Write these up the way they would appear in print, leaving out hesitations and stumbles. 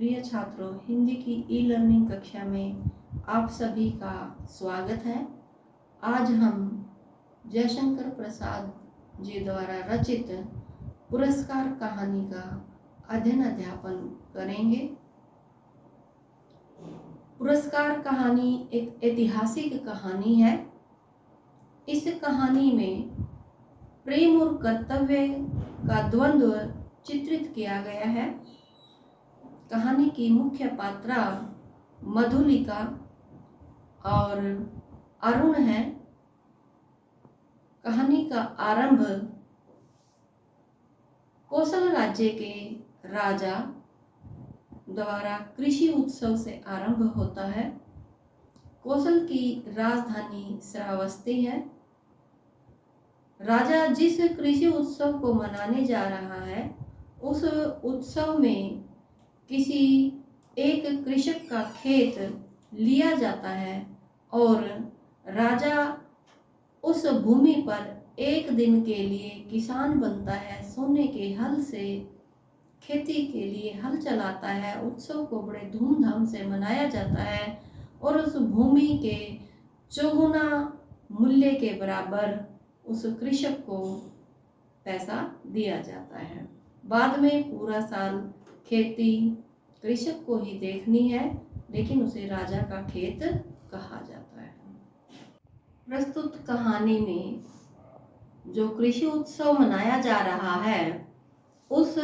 प्रिय छात्रों, हिंदी की ई लर्निंग कक्षा में आप सभी का स्वागत है। आज हम जयशंकर प्रसाद जी द्वारा रचित पुरस्कार कहानी का अध्ययन अध्यापन करेंगे। पुरस्कार कहानी एक ऐतिहासिक कहानी है। इस कहानी में प्रेम और कर्तव्य का द्वंद्व चित्रित किया गया है। कहानी की मुख्य पात्रा मधुलिका और अरुण है। कहानी का आरंभ कौशल राज्य के राजा द्वारा कृषि उत्सव से आरंभ होता है। कौशल की राजधानी श्रावस्ती है। राजा जिस कृषि उत्सव को मनाने जा रहा है, उस उत्सव में किसी एक कृषक का खेत लिया जाता है और राजा उस भूमि पर एक दिन के लिए किसान बनता है। सोने के हल से खेती के लिए हल चलाता है। उत्सव को बड़े धूमधाम से मनाया जाता है और उस भूमि के चौगुना मूल्य के बराबर उस कृषक को पैसा दिया जाता है। बाद में पूरा साल खेती कृषक को ही देखनी है, लेकिन उसे राजा का खेत कहा जाता है। प्रस्तुत कहानी में जो कृषि उत्सव मनाया जा रहा है, उस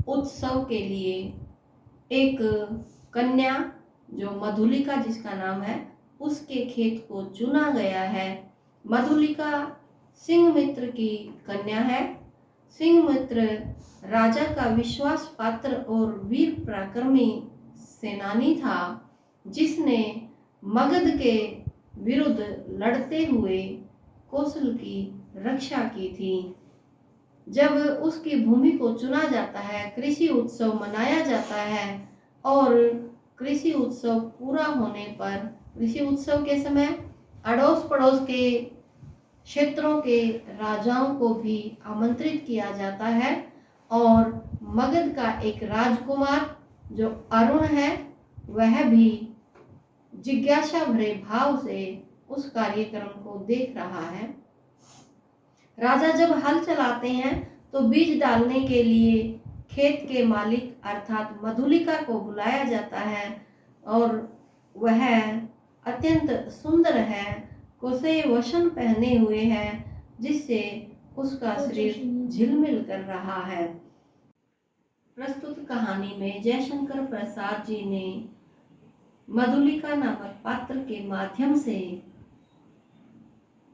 उत्सव के लिए एक कन्या जो मधुलिका जिसका नाम है, उसके खेत को चुना गया है। मधुलिका सिंहमित्र की कन्या है। सिंहमित्र राजा का विश्वास पात्र और वीर पराक्रमी सेनानी था, जिसने मगध के विरुद्ध लड़ते हुए कौशल की रक्षा की थी। जब उसकी भूमि को चुना जाता है, कृषि उत्सव मनाया जाता है और कृषि उत्सव पूरा होने पर कृषि उत्सव के समय अड़ोस पड़ोस के क्षेत्रों के राजाओं को भी आमंत्रित किया जाता है और मगध का एक राजकुमार जो अरुण है, वह भी जिज्ञासा भरे भाव से उस कार्यक्रम को देख रहा है। राजा जब हल चलाते हैं तो बीज डालने के लिए खेत के मालिक अर्थात मधुलिका को बुलाया जाता है और वह अत्यंत सुंदर है। कोसे वसन पहने हुए है, जिससे उसका शरीर झिलमिल कर रहा है। प्रस्तुत कहानी में जयशंकर प्रसाद जी ने मधुलिका नामक पात्र के माध्यम से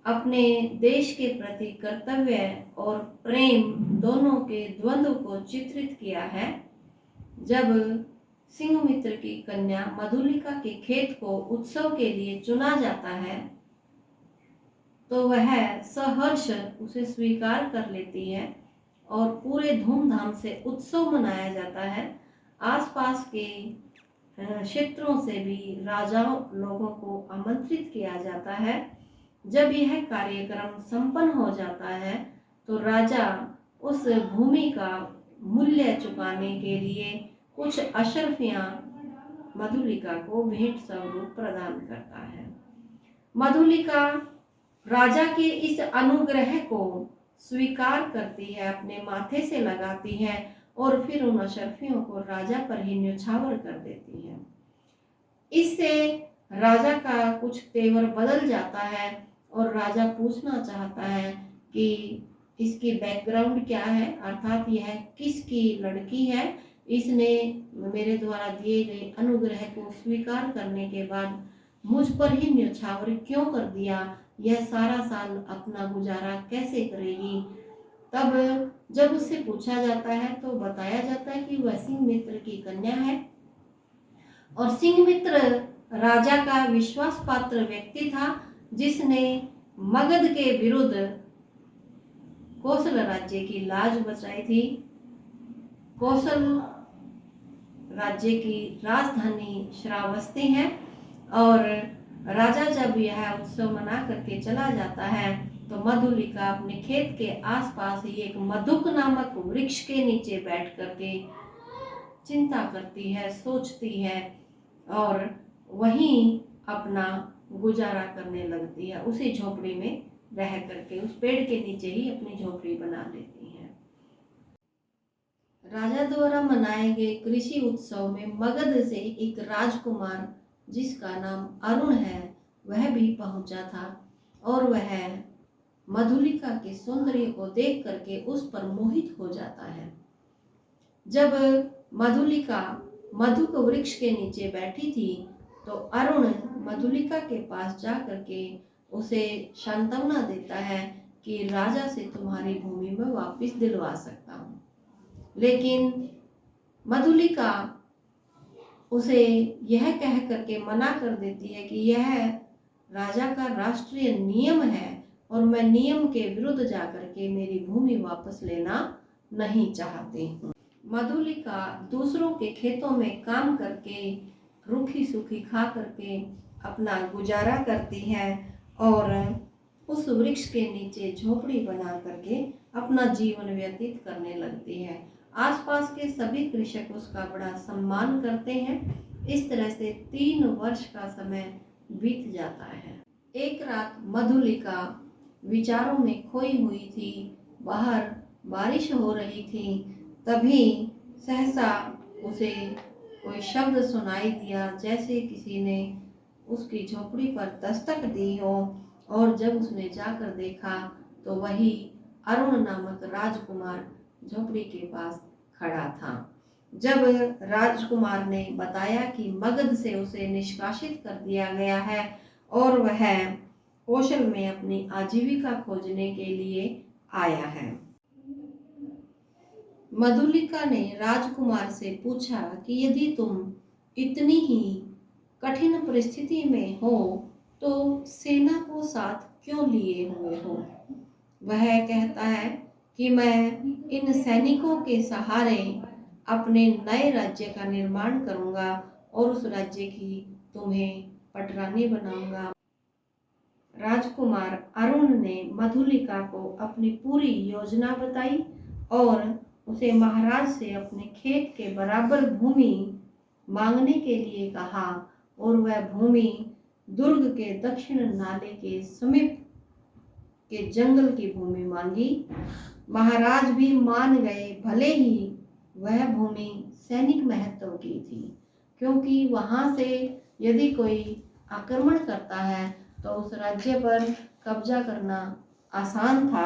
अपने देश के प्रति कर्तव्य और प्रेम दोनों के द्वंद्व को चित्रित किया है। जब सिंहमित्र की कन्या मधुलिका के खेत को उत्सव के लिए चुना जाता है, तो वह सहर्ष उसे स्वीकार कर लेती है और पूरे धूमधाम से उत्सव मनाया जाता है। आसपास के क्षेत्रों से भी राजाओं लोगों को आमंत्रित किया जाता है। जब यह कार्यक्रम संपन्न हो जाता है तो राजा उस भूमि का मूल्य चुकाने के लिए कुछ अशर्फियां मधुलिका को भेंट स्वरूप प्रदान करता है। मधुलिका राजा के इस अनुग्रह को स्वीकार करती है, अपने माथे से लगाती है और फिर उन अशर्फियों को राजा पर ही न्यौछावर कर देती है। इससे राजा का कुछ तेवर बदल जाता है और राजा पूछना चाहता है कि इसकी बैकग्राउंड क्या है, अर्थात यह किसकी लड़की है। इसने मेरे द्वारा दिए गए अनुग्रह को स्वीकार करने के बाद मुझ पर ही न्यौछावर क्यों कर दिया, यह सारा साल अपना गुजारा कैसे करेगी। तब जब उससे पूछा जाता है तो बताया जाता है कि वह सिंहमित्र की कन्या है और सिंहमित्र राजा का विश्वास पात्र व्यक्ति था, जिसने मगध के विरुद्ध कौशल राज्य की लाज बचाई थी। कौशल राज्य की राजधानी श्रावस्ती है और राजा जब यह उत्सव मना करके चला जाता है तो मधुलिका अपने खेत के आसपास ही एक मधुक नामक वृक्ष के नीचे बैठ करके चिंता करती है, सोचती है और वहीं अपना गुजारा करने लगती है। उसी झोपड़ी में रह करके उस पेड़ के नीचे ही अपनी झोपड़ी बना लेती है। राजा द्वारा मनाए गए कृषि उत्सव में मगध से एक राजकुमार जिसका नाम अरुण है वह भी पहुंचा था और वह मधुलिका के सौंदर्य को देख करके उस पर मोहित हो जाता है। जब मधुलिका मधुक वृक्ष के नीचे बैठी थी तो अरुण मधुलिका के पास जा करके उसे सांत्वना देता है कि राजा से तुम्हारी भूमि में वापस दिलवा सकता हूँ। लेकिन मधुलिका उसे यह कह करके मना कर देती है कि यह राजा का राष्ट्रीय नियम है और मैं नियम के विरुद्ध जाकर के मेरी भूमि वापस लेना नहीं चाहती हूँ। मधुलिका दूसरों के खेतों में काम करके रूखी सूखी खा करके अपना गुजारा करती है और उस वृक्ष के नीचे झोपड़ी बना करके अपना जीवन व्यतीत करने लगती है। आसपास के सभी कृषक उसका बड़ा सम्मान करते हैं। इस तरह से 3 वर्ष का समय बीत जाता है। एक रात मधुलिका विचारों में खोई हुई थी। बाहर बारिश हो रही थी। तभी सहसा उसे कोई शब्द सुनाई दिया, जैसे किसी ने उसकी झोपड़ी पर दस्तक दी हो। और जब उसने जाकर देखा तो वही अरुण नामक राजकुमार झोपड़ी के पास खड़ा था। जब राजकुमार ने बताया कि मगध से उसे निष्कासित कर दिया गया है और वह कौशल में अपनी आजीविका खोजने के लिए आया है। मधुलिका ने राजकुमार से पूछा कि यदि तुम इतनी ही कठिन परिस्थिति में हो तो सेना को साथ क्यों लिए हुए हो। वह कहता है कि मैं इन सैनिकों के सहारे अपने नए राज्य का निर्माण करूंगा और उस राज्य की तुम्हें पटरानी बनाऊंगा। राजकुमार अरुण ने मधुलिका को अपनी पूरी योजना बताई और उसे महाराज से अपने खेत के बराबर भूमि मांगने के लिए कहा और वह भूमि दुर्ग के दक्षिण नाले के समीप के जंगल की भूमि मांगी। महाराज भी मान गए, भले ही वह भूमि सैनिक महत्व की थी, क्योंकि वहां से यदि कोई आक्रमण करता है तो उस राज्य पर कब्जा करना आसान था।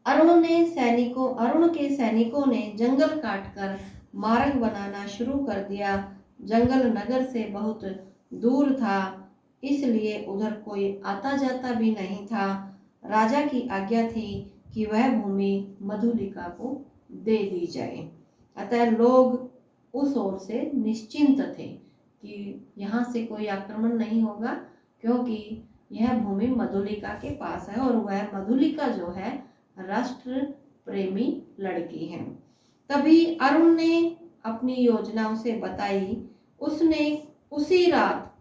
अरुण के सैनिकों ने जंगल काटकर मार्ग बनाना शुरू कर दिया। जंगल नगर से बहुत दूर था, इसलिए उधर कोई आता जाता भी नहीं था। राजा की आज्ञा थी कि वह भूमि मधुलिका को दे दी जाए। अतः लोग उस ओर से निश्चिंत थे कि यहाँ से कोई आक्रमण नहीं होगा, क्योंकि यह भूमि मधुलिका के पास है और वह मधुलिका जो है राष्ट्र प्रेमी लड़की है। तभी अरुण ने अपनी योजना उसे बताई। उसने उसी रात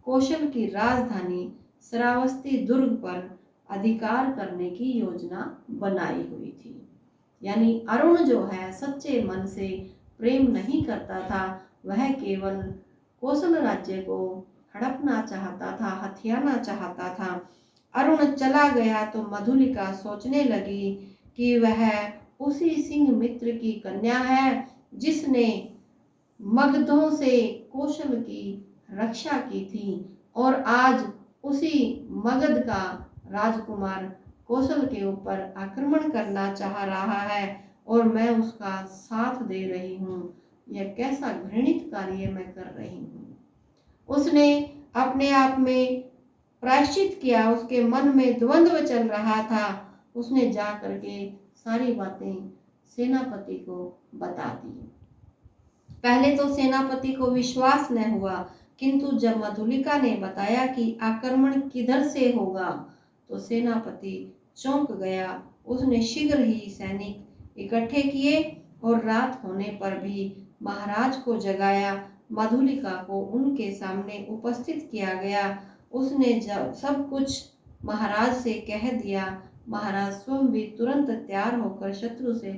कौशल की राजधानी श्रावस्ती दुर्ग पर अधिकार करने की योजना बनाई हुई थी। यानी अरुण जो है सच्चे मन से प्रेम नहीं करता था, वह केवल कौशल राज्य को हड़पना चाहता था, हथियाना चाहता था। अरुण चला गया तो मधुलिका सोचने लगी कि वह उसी सिंह मित्र की कन्या है जिसने मगधों से कौशल की रक्षा की थी और आज उसी मगध का राजकुमार कौशल के ऊपर आक्रमण करना चाह रहा है और मैं उसका साथ दे रही हूँ। यह कैसा घृणित कार्य मैं कर रही हूँ। उसने अपने आप में प्रायश्चित किया। उसके मन में द्वंद्व चल रहा था। उसने जा करके सारी बातें सेनापति को बता दी। पहले तो सेनापति को विश्वास न हुआ, किंतु जब मधुलिका ने बताया कि आक्रमण किधर से होगा तो सेनापति चौंक गया। उसने शीघ्र ही सैनिक इकट्ठे किए और रात होने पर भी महाराज को जगाया। मधुलिका को उनके सामने उपस्थित किया गया। उसने जब सब कुछ महाराज से कह दिया, महाराज स्वयं भी तुरंत तैयार होकर शत्रु से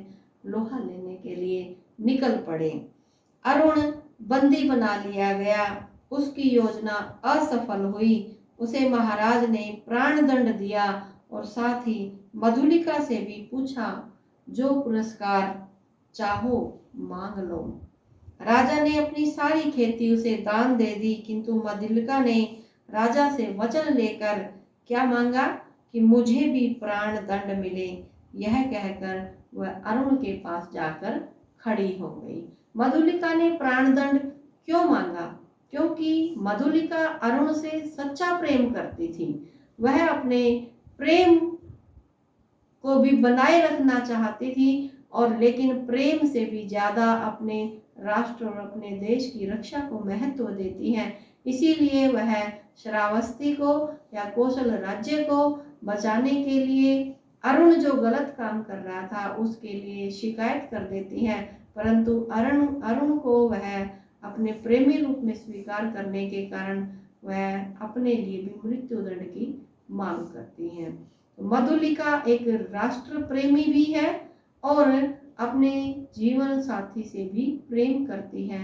लोहा लेने के लिए निकल पड़े। अरुण बंदी बना लिया गया। उसकी योजना असफल हुई। उसे महाराज ने प्राण दंड दिया और साथ ही मधुलिका से भी पूछा, जो पुरस्कार चाहो मांग लो। राजा ने अपनी सारी खेती उसे दान दे दी, किंतु मधुलिका ने राजा से वचन लेकर क्या मांगा कि मुझे भी प्राण दंड मिले। यह कहकर वह अरुण के पास जाकर खड़ी हो गई। मधुलिका ने प्राण दंड क्यों मांगा? क्योंकि मधुलिका अरुण से सच्चा प्रेम करती थी। वह अपने प्रेम को भी बनाए रखना चाहती थी, और लेकिन प्रेम से भी ज्यादा अपने राष्ट्र और अपने देश की रक्षा को महत्व देती है। इसीलिए वह श्रावस्ती को या कौशल राज्य को बचाने के लिए अरुण जो गलत काम कर रहा था उसके लिए शिकायत कर देती है, परंतु अरुण को वह अपने प्रेमी रूप में स्वीकार करने के कारण वह अपने लिए भी मृत्यु दंड की मांग करती है। मधुलिका एक राष्ट्र प्रेमी भी है और अपने जीवन साथी से भी प्रेम करती है।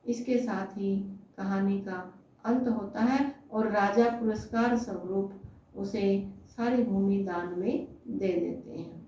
इसके साथ ही कहानी का अंत होता है और राजा पुरस्कार स्वरूप उसे सारी भूमि दान में दे देते हैं।